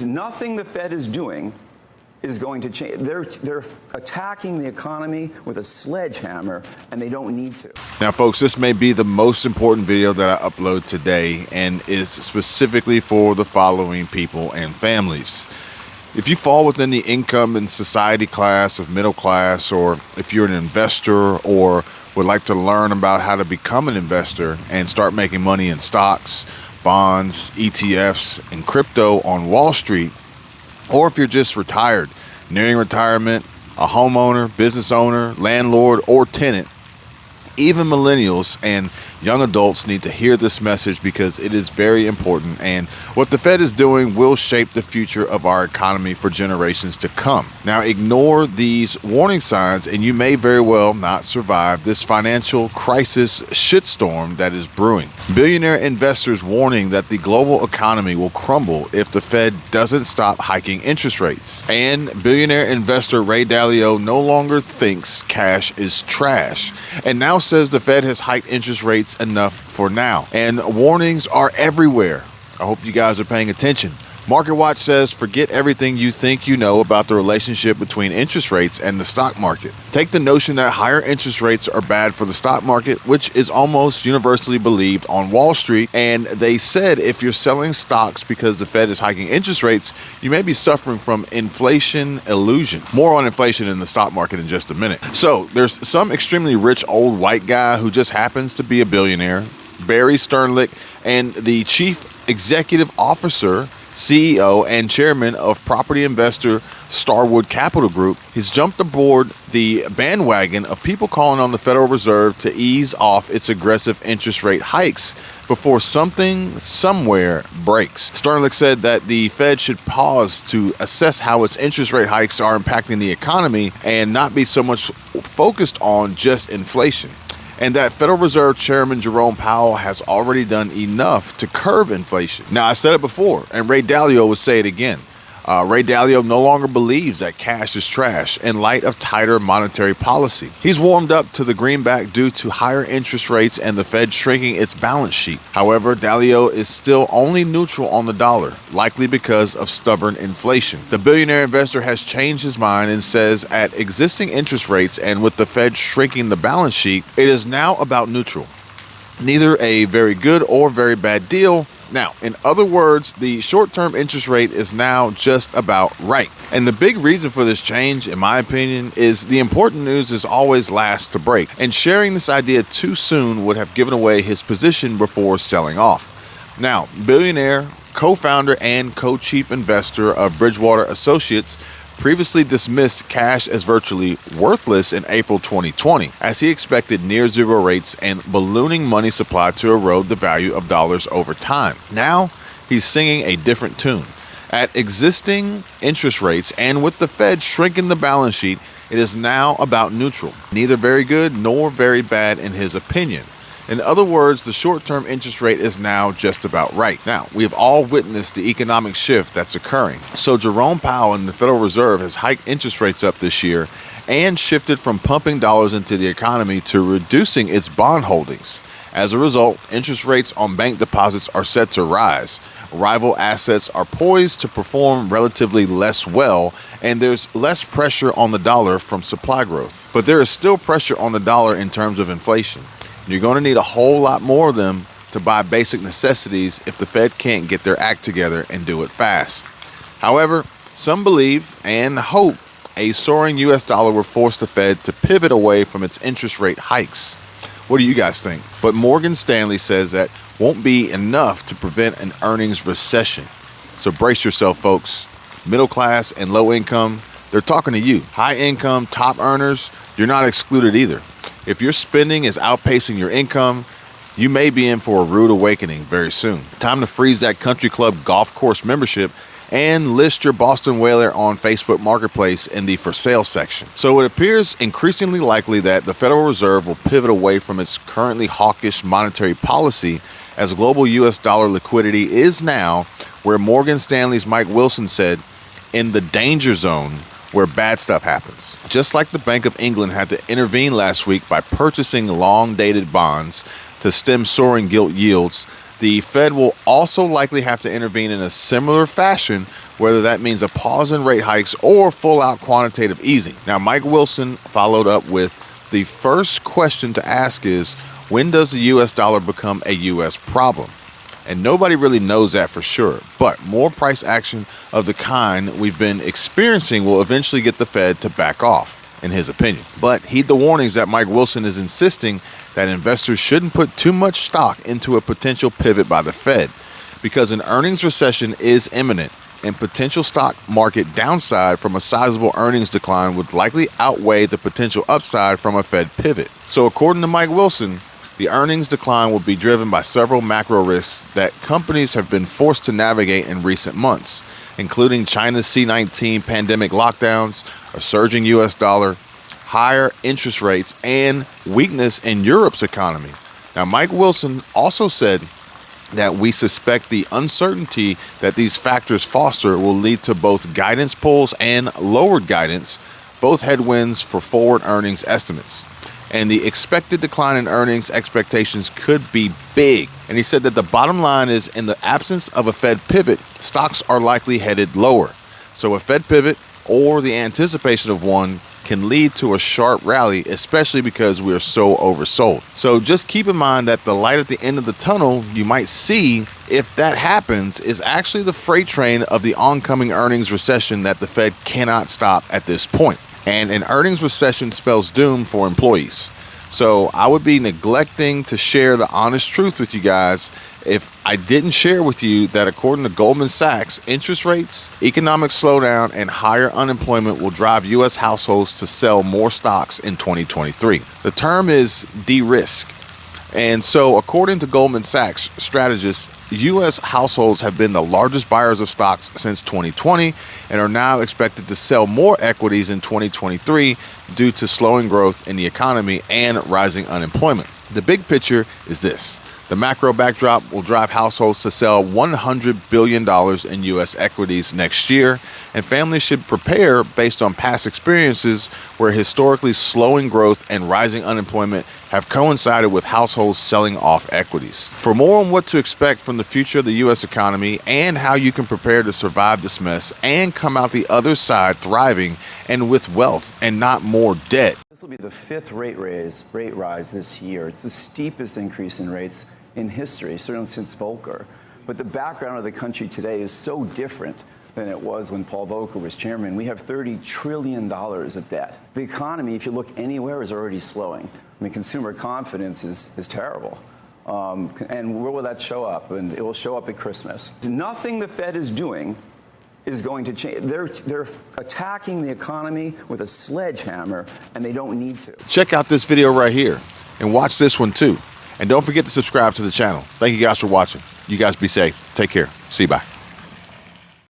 Nothing the Fed is doing is going to change. They're attacking the economy with a sledgehammer, and they don't need to. Now, folks, this may be the most important video that I upload today and is specifically for the following people and families. If you fall within the income and society class of middle class, or if you're an investor or would like to learn about how to become an investor and start making money in stocks, bonds, ETFs, and crypto on Wall Street, or if you're just retired, nearing retirement, a homeowner, business owner, landlord, or tenant, even millennials and young adults need to hear this message because it is very important, and what the Fed is doing will shape the future of our economy for generations to come. Now, ignore these warning signs and you may very well not survive this financial crisis shitstorm that is brewing. Billionaire investors warning that the global economy will crumble if the Fed doesn't stop hiking interest rates. And billionaire investor Ray Dalio no longer thinks cash is trash and now says the Fed has hiked interest rates enough for now. And warnings are everywhere. I hope you guys are paying attention. MarketWatch says forget everything you think you know about the relationship between interest rates and the stock market. Take the notion that higher interest rates are bad for the stock market, which is almost universally believed on Wall Street. And they said if you're selling stocks because the Fed is hiking interest rates, you may be suffering from inflation illusion. More on inflation in the stock market in just a minute. So there's some extremely rich old white guy who just happens to be a billionaire, Barry Sternlicht, and the chief executive officer, CEO, and chairman of property investor Starwood Capital Group. He's jumped aboard the bandwagon of people calling on the Federal Reserve to ease off its aggressive interest rate hikes before something somewhere breaks. Sternlicht said that the Fed should pause to assess how its interest rate hikes are impacting the economy and not be so much focused on just inflation. And that Federal Reserve Chairman Jerome Powell has already done enough to curb inflation. Now, I said it before, and Ray Dalio would say it again. Ray Dalio no longer believes that cash is trash in light of tighter monetary policy. He's warmed up to the greenback due to higher interest rates and the Fed shrinking its balance sheet. However, Dalio is still only neutral on the dollar, likely because of stubborn inflation. The billionaire investor has changed his mind and says at existing interest rates and with the Fed shrinking the balance sheet, it is now about neutral. Neither a very good or very bad deal. Now, in other words, the short-term interest rate is now just about right. And the big reason for this change, in my opinion, is the important news is always last to break. And sharing this idea too soon would have given away his position before selling off. Now, billionaire, co-founder, and co-chief investor of Bridgewater Associates previously dismissed cash as virtually worthless in April 2020, as he expected near zero rates and ballooning money supply to erode the value of dollars over time. Now, he's singing a different tune. At existing interest rates and with the Fed shrinking the balance sheet, it is now about neutral, neither very good nor very bad in his opinion. In other words, the short-term interest rate is now just about right. Now, we have all witnessed the economic shift that's occurring. So Jerome Powell and the Federal Reserve has hiked interest rates up this year and shifted from pumping dollars into the economy to reducing its bond holdings. As a result, interest rates on bank deposits are set to rise. Rival assets are poised to perform relatively less well, and there's less pressure on the dollar from supply growth. But there is still pressure on the dollar in terms of inflation. You're going to need a whole lot more of them to buy basic necessities if the Fed can't get their act together and do it fast. However, some believe and hope a soaring U.S. dollar will force the Fed to pivot away from its interest rate hikes. What do you guys think? But Morgan Stanley says that won't be enough to prevent an earnings recession. So brace yourself, folks. Middle class and low income, they're talking to you. High income, top earners, you're not excluded either. If your spending is outpacing your income, you may be in for a rude awakening very soon. Time to freeze that country club golf course membership and list your Boston Whaler on Facebook Marketplace in the for sale section. So it appears increasingly likely that the Federal Reserve will pivot away from its currently hawkish monetary policy as global U.S. dollar liquidity is now where Morgan Stanley's Mike Wilson said, in the danger zone where bad stuff happens. Just like the Bank of England had to intervene last week by purchasing long-dated bonds to stem soaring gilt yields, the Fed will also likely have to intervene in a similar fashion whether that means a pause in rate hikes or full-out quantitative easing. Now, Mike Wilson followed up with, the first question to ask is, when does the U.S. dollar become a U.S. problem? And nobody really knows that for sure, but more price action of the kind we've been experiencing will eventually get the Fed to back off, in his opinion. But heed the warnings that Mike Wilson is insisting that investors shouldn't put too much stock into a potential pivot by the Fed, because an earnings recession is imminent, and potential stock market downside from a sizable earnings decline would likely outweigh the potential upside from a Fed pivot. So according to Mike Wilson, the earnings decline will be driven by several macro risks that companies have been forced to navigate in recent months, including China's C-19 pandemic lockdowns, a surging U.S. dollar, higher interest rates, and weakness in Europe's economy. Now, Mike Wilson also said that we suspect the uncertainty that these factors foster will lead to both guidance pulls and lowered guidance, both headwinds for forward earnings estimates. And the expected decline in earnings expectations could be big. And he said that the bottom line is, in the absence of a Fed pivot, stocks are likely headed lower. So a Fed pivot, or the anticipation of one, can lead to a sharp rally, especially because we are so oversold. So just keep in mind that the light at the end of the tunnel you might see, if that happens, is actually the freight train of the oncoming earnings recession that the Fed cannot stop at this point. And an earnings recession spells doom for employees. So I would be neglecting to share the honest truth with you guys if I didn't share with you that according to Goldman Sachs, interest rates, economic slowdown, and higher unemployment will drive U.S. households to sell more stocks in 2023. The term is de-risk. And so according to Goldman Sachs strategists, U.S. households have been the largest buyers of stocks since 2020 and are now expected to sell more equities in 2023 due to slowing growth in the economy and rising unemployment. The big picture is this. The macro backdrop will drive households to sell $100 billion in U.S. equities next year, and families should prepare based on past experiences where historically slowing growth and rising unemployment have coincided with households selling off equities. For more on what to expect from the future of the U.S. economy and how you can prepare to survive this mess and come out the other side thriving and with wealth and not more debt. This will be the fifth rate rise this year. It's the steepest increase in rates in history, certainly since Volcker. But the background of the country today is so different than it was when Paul Volcker was chairman. We have $30 trillion of debt. The economy, if you look anywhere, is already slowing. I mean, consumer confidence is terrible. And where will that show up? And it will show up at Christmas. Nothing the Fed is doing is going to change. They're attacking the economy with a sledgehammer, and they don't need to. Check out this video right here and watch this one too. And don't forget to subscribe to the channel. Thank you guys for watching. You guys be safe. Take care. See you. Bye.